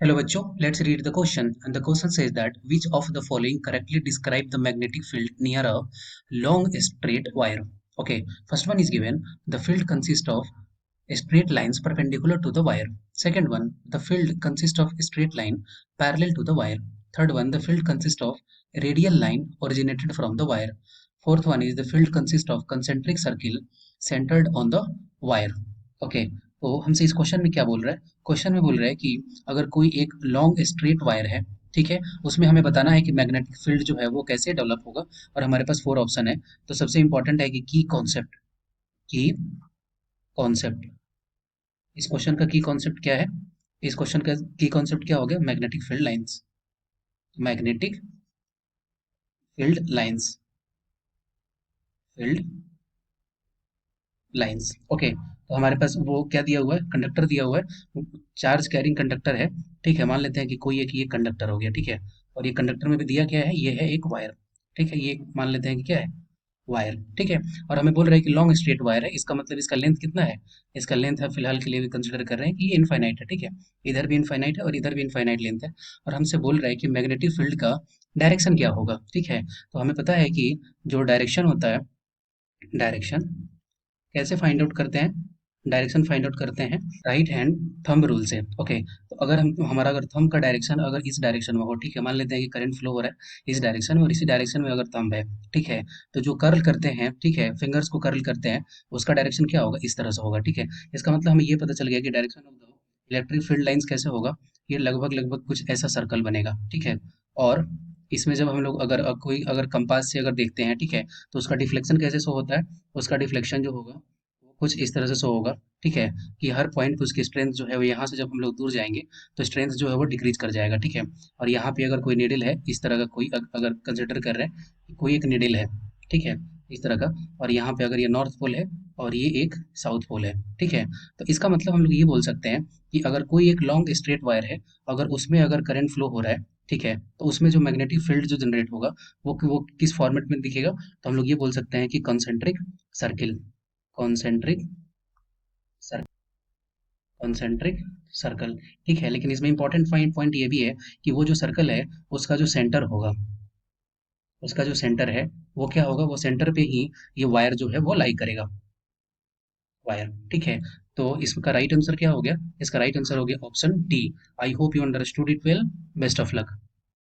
Hello बच्चों, let's read the question. And the question says that which of the following correctly describe the magnetic field near a long straight wire? Okay, first one is given. The field consists of straight lines perpendicular to the wire. Second one, the field consists of straight line parallel to the wire. Third one, the field consists of radial line originated from the wire. Fourth one is the field consists of concentric circle centered on the wire. Okay, तो हमसे इस question में क्या बोल रहा है? Question में बोल रहा है कि अगर कोई एक लॉन्ग स्ट्रेट वायर है, ठीक है, उसमें हमें बताना है कि मैग्नेटिक फील्ड जो है वो कैसे डेवलप होगा। और हमारे पास फोर ऑप्शन है। तो सबसे इंपॉर्टेंट है कि की कॉन्सेप्ट इस क्वेश्चन का की कॉन्सेप्ट क्या है? इस क्वेश्चन का की कॉन्सेप्ट क्या हो गया? Magnetic field lines. Magnetic field lines, field lines. Okay, तो हमारे पास वो क्या दिया हुआ है? कंडक्टर दिया हुआ है, चार्ज कैरिंग कंडक्टर है। ठीक है, मान लेते हैं कि कोई एक ये कंडक्टर हो गया, ठीक है। और ये कंडक्टर में भी दिया क्या है? ये है एक वायर। ठीक है, ये मान लेते हैं कि क्या है? वायर। ठीक है। और हमें बोल रहे हैं कि लॉन्ग स्ट्रेट वायर है, इसका मतलब इसका लेंथ कितना है? इसका लेंथ है फिलहाल के लिए भी कंसिडर कर रहे हैं कि ये इनफाइनाइट है। ठीक है, इधर भी इनफाइनाइट है और इधर भी इनफाइनाइट लेंथ है। और हमसे बोल रहा है कि मैग्नेटिक फील्ड का डायरेक्शन क्या होगा। ठीक है, तो हमें पता है कि जो डायरेक्शन होता है, डायरेक्शन कैसे फाइंड आउट करते हैं? डायरेक्शन फाइंड आउट करते हैं राइट हैंड थंब रूल से। ओके, तो अगर हम हमारा अगर थंब का डायरेक्शन अगर इस डायरेक्शन में हो, ठीक है, मान लेते हैं कि करंट फ्लो हो रहा है इस डायरेक्शन में और इसी डायरेक्शन में अगर थंब है, ठीक है, तो जो कर्ल करते हैं, ठीक है, फिंगर्स को कर्ल करते हैं, उसका डायरेक्शन क्या होगा? इस तरह से होगा। ठीक है, इसका मतलब हमें ये पता चल गया कि direction of the electric field lines कैसे होगा? ये लगभग लगभग कुछ ऐसा सर्कल बनेगा। ठीक है, और इसमें जब हम लोग अगर कोई अगर कंपास से अगर देखते हैं, ठीक है, तो उसका डिफ्लेक्शन कैसे शो होता है? उसका डिफ्लेक्शन जो होगा वो कुछ इस तरह से शो होगा। ठीक है, कि हर पॉइंट पे उसकी स्ट्रेंथ जो है वो यहाँ से जब हम लोग दूर जाएंगे तो स्ट्रेंथ जो है वो डिक्रीज कर जाएगा। ठीक है, और यहाँ पे अगर कोई निडल है इस तरह का, कोई अगर कंसिडर कर रहे हैं कि कोई एक निडल है, ठीक है, इस तरह का, और यहाँ पे अगर ये नॉर्थ पोल है और ये एक साउथ पोल है, ठीक है, तो इसका मतलब हम लोग ये बोल सकते हैं कि अगर कोई एक लॉन्ग स्ट्रेट वायर है, अगर उसमें अगर करंट फ्लो हो रहा है, ठीक है, तो उसमें जो मैग्नेटिक फील्ड जो जनरेट होगा वो किस फॉर्मेट में दिखेगा? तो हम लोग ये बोल सकते हैं कि concentric circle, concentric concentric circle. ठीक है, लेकिन इसमें इंपॉर्टेंट पॉइंट ये भी है कि वो जो सर्कल है उसका जो सेंटर होगा, उसका जो सेंटर है वो क्या होगा? वो सेंटर पे ही ये वायर जो है वो लाई करेगा, वायर। ठीक है, तो इसका राइट आंसर क्या हो गया? इसका राइट आंसर हो गया option D. I hope you understood it well. Best of luck.